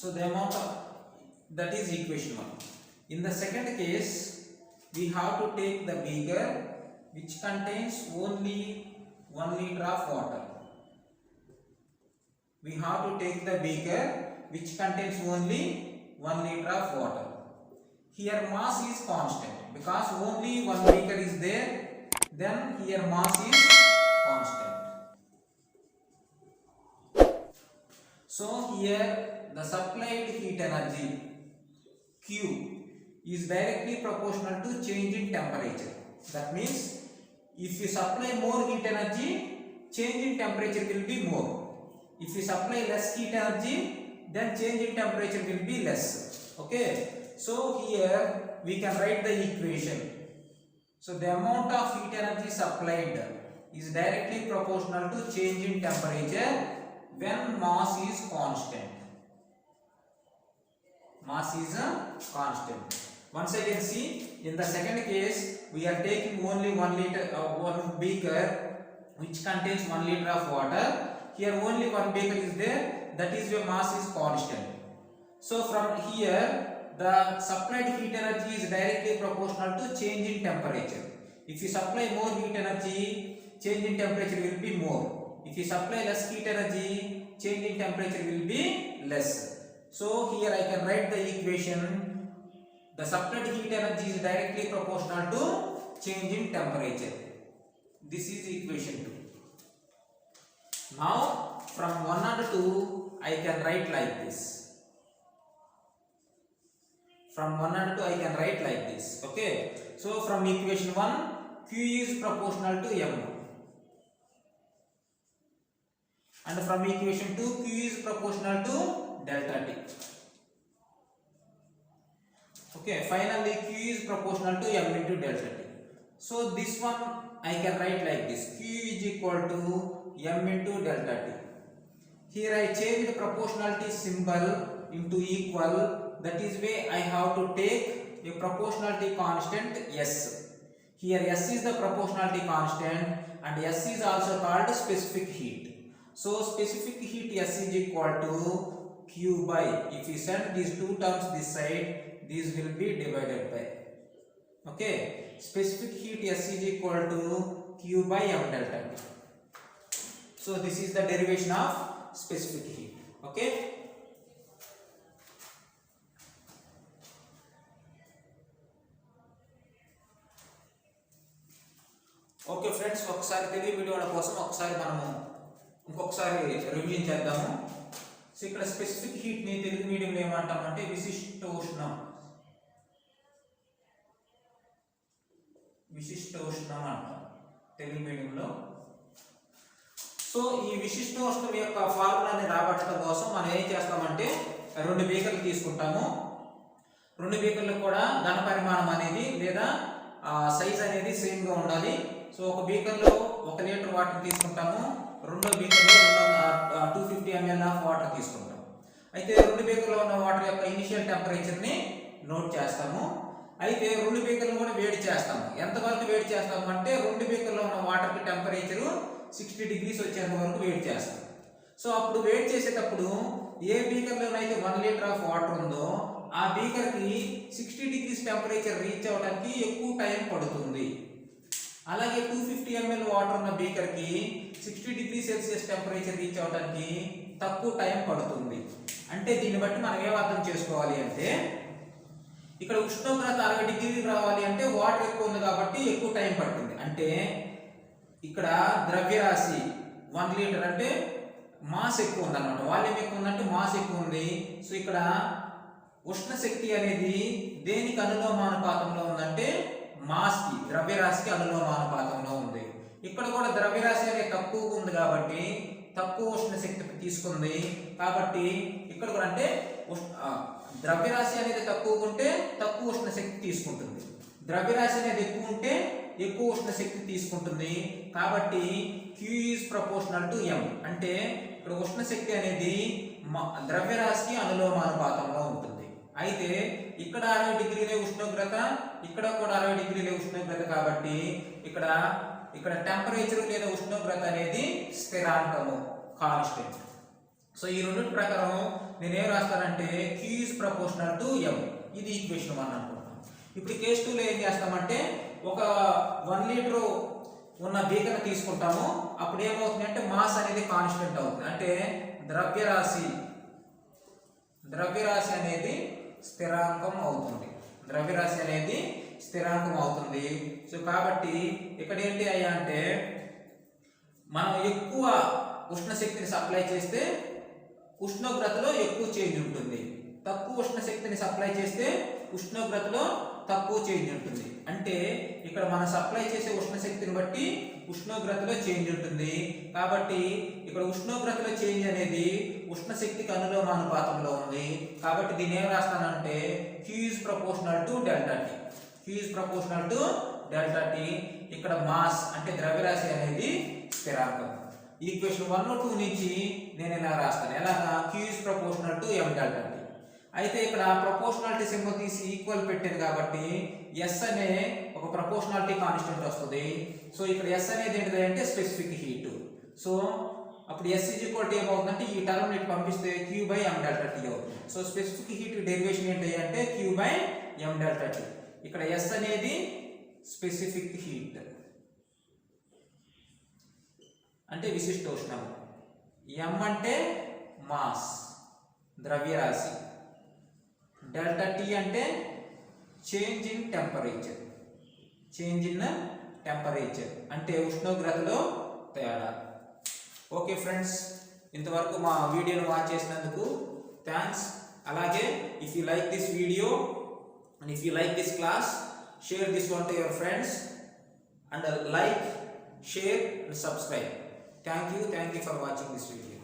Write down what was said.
So the amount of that is equation 1. In the second case, we have to take the beaker which contains only 1 liter of water. We have to take the beaker which contains only 1 liter of water. Here mass is constant because only one beaker is there, then here mass is constant. So here the supplied heat energy Q is directly proportional to change in temperature. That means if you supply more heat energy, change in temperature will be more. If you supply less heat energy, then change in temperature will be less. Okay, so here we can write the equation. So the amount of heat energy supplied is directly proportional to change in temperature when mass is constant. Mass is a constant. Once again, see, in the second case we are taking only 1 liter one beaker which contains 1 liter of water. Here only one beaker is there, that is where mass is constant. So from here the supplied heat energy is directly proportional to change in temperature. If you supply more heat energy, change in temperature will be more. If you supply less heat energy, change in temperature will be less. So here I can write the equation. The supplied heat energy is directly proportional to change in temperature. This is equation 2. Now from 1 and 2 I can write like this. From 1 and 2 I can write like this. Okay. So from equation 1, Q is proportional to M. And from equation 2, Q is proportional to delta T. Okay. Finally, Q is proportional to M into delta T. So this one I can write like this. Q is equal to M into delta T. Here I change the proportionality symbol into equal. That is why I have to take a proportionality constant S. Here S is the proportionality constant and S is also called specific heat. So specific heat S is equal to Q by, if you send these two terms this side, these will be divided by. Okay, specific heat S is equal to Q by M delta T. So this is the derivation of specific heat. Okay. Okay friends, ఒకసారి తెలుగు వీడియోల కోసం ఒకసారి మనము ఇంకొకసారి revision చేద్దాము. So ఇక్కడ specific heat ని తెలుగు మీడియంలో ఏమంటామంటే విశిష్టోష్ణం అంటాం తెలుగు మీడియంలో. సో ఈ విశిష్టోష్ణం యొక్క ఫార్ములాని రాబట్టడం కోసం మనం ఏం చేస్తామంటే 2 బీకర్లు తీసుకుంటాము. 2 బీకర్లు కూడా ఘన పరిమాణం అనేది లేదా సైజ్ అనేది సేమ్ గా ఉండాలి. సో ఒక బీకర్లో 1 లీటర్ వాటర్ తీసుకుంటాము, రెండో బీకర్లో 250 ml ఆఫ్ వాటర్ తీసుకుంటాం. అయితే 2 బీకర్లో ఉన్న వాటర్ యొక్క ఇనిషియల్ టెంపరేచర్ ని నోట్ చేస్తాము. అయితే 2 బీకర్లు కూడా వేడి చేస్తాము. ఎంతవరకు వేడి చేస్తాము అంటే 2 బీకర్లో ఉన్న వాటర్ కి టెంపరేచర్ 60 degrees వచ్చేంత వరకు వేడి చేస్తాం. సో అప్పుడు వేడి చేసేటప్పుడు ఏ బీకర్లోనైతే 1 లీటర్ ఆఫ్ వాటర్ ఉందో ఆ బీకర్ కి 60 degrees టెంపరేచర్ రీచ్ అవ్వడానికి ఎక్కువ టైం పడుతుంది. అలాగే 250 ml వాటర్ ఉన్న బీకర్ కి 60 degrees సెల్సియస్ టెంపరేచర్ రీచ్ అవ్వడానికి తక్కువ టైం పడుతుంది. అంటే దీన్ని బట్టి మనం ఏం అర్థం చేసుకోవాలి అంటే ఇక్కడ ఉష్ణోగ్రత 60 degrees రావాలి అంటే వాటర్ ఎక్కువ ఉంది కాబట్టి ఎక్కువ టైం పడుతుంది. అంటే ఇక్కడ ద్రవ్యరాశి 1 లీటర్ అంటే మాస్ ఎక్కువ ఉంది అన్నమాట, వాల్యూమ్ ఎక్కువ ఉందంటే మాస్ ఎక్కువ ఉంది. సో ఇక్కడ ఉష్ణ శక్తి అనేది దేనికి అనులోమానుపాతంలో ఉందంటే మాస్ కి, ద్రవ్యరాశికి అనులోమానుపాతంలో ఉంది. ఇక్కడ కూడా ద్రవ్యరాశి అనేది తక్కువ ఉంది కాబట్టి తక్కువ ఉష్ణ శక్తి తీసుకుంది. కాబట్టి ఇక్కడ కూడా అంటే ద్రవ్యరాశి అనేది తక్కువ ఉంటే తక్కువ ఉష్ణ శక్తి తీసుకుంటుంది, ద్రవ్యరాశి అనేది ఎక్కువ ఉంటే ఎక్కువ ఉష్ణ శక్తి తీసుకుంటుంది. కాబట్టి Q is proportional to M. అంటే ఇక్కడ ఉష్ణ శక్తి అనేది ద్రవ్యరాశికి అనులోమానుపాతంలో ఉంటుంది. అయితే ఇక్కడ 60 డిగ్రీల ఉష్ణోగ్రత, ఇక్కడ కూడా 60 డిగ్రీల ఉష్ణోగ్రత కాబట్టి ఇక్కడ టెంపరేచర్ లేదా ఉష్ణోగ్రత అనేది స్థిరాంకము, కాన్స్టెంట్. సో ఈ రెండింటి ప్రకారం నేను ఏం రాస్తానంటే Q is proportional to M. ఇది ఈక్వేషన్ 1 అనుకుంటాం. ఇప్పుడు కేస్ 2 లో ఏం చేస్తామంటే ఒక 1 లీటర్ ఉన్న బీకర్ తీసుకుంటాము. అప్పుడు ఏమవుతుంది అంటే మాస్ అనేది కాన్స్టెంట్ అవుతుంది. అంటే ద్రవ్యరాశి అనేది స్థిరాంకం అవుతుంది. ద్రవ్యరాశి అనేది స్థిరాంకం అవుతుంది. సో కాబట్టి ఇక్కడ ఏంటి అయ్యా అంటే మనం ఎక్కువ ఉష్ణ శక్తిని సప్లై చేస్తే ఉష్ణోగ్రతలో ఎక్కువ చేంజ్ ఉంటుంది. తక్కువ ఉష్ణ శక్తిని సప్లై చేస్తే ఉష్ణోగ్రతలో తక్కువ చేంజ్ ఉంటుంది. అంటే ఇక్కడ మనం సప్లై చేసే ఉష్ణ శక్తిని బట్టి ఉష్ణోగ్రతలో చేంజ్ ఉంటుంది. కాబట్టి ఇక్కడ ఉష్ణోగ్రతలో చేంజ్ అనేది ఉష్ణ శక్తికి అనులోమానుపాతంలో ఉంది. కాబట్టి దీన్ని ఏం రాస్తానంటే Q is proportional to delta T. Q is proportional to delta T. ఇక్కడ మాస్ అంటే ద్రవ్యరాశి అనేది స్థిరాంకం. ఈక్వేషన్ 1 2 నుంచి నేను ఇలా రాస్తాను. ఎలాగా Q is proportional to M delta T. అయితే ఇక్కడ ప్రపోర్షనాలిటీ సింబల్ తీసి ఈక్వల్ పెట్టాను కాబట్టి S అనే ఒక ప్రపోర్షనాలిటీ కాన్స్టెంట్ వస్తుంది. సో ఇక్కడ S అనేది ఏంటిది అంటే స్పెసిఫిక్ హీట్. సో అప్పుడు S ఏమవుతుందంటే ఈ టర్మ్ ఇటు పంపిస్తే Q by M delta T అవుతుంది. సో స్పెసిఫిక్ హీట్ డెరివేషన్ ఏంటి అంటే Q by M delta T. ఇక్కడ S అనేది స్పెసిఫిక్ హీట్ అంటే విశిష్టోష్ణం, M అంటే మాస్ ద్రవ్యరాశి, డెల్టా T అంటే change in temperature. Change in temperature అంటే ఉష్ణోగ్రతలో తేడా. ఓకే ఫ్రెండ్స్, ఇంతవరకు మా వీడియోను వాచ్ చేసినందుకు థ్యాంక్స్. అలాగే if you like this video and if you like this class, share this one to your friends and like, share and subscribe. Thank you for watching this video.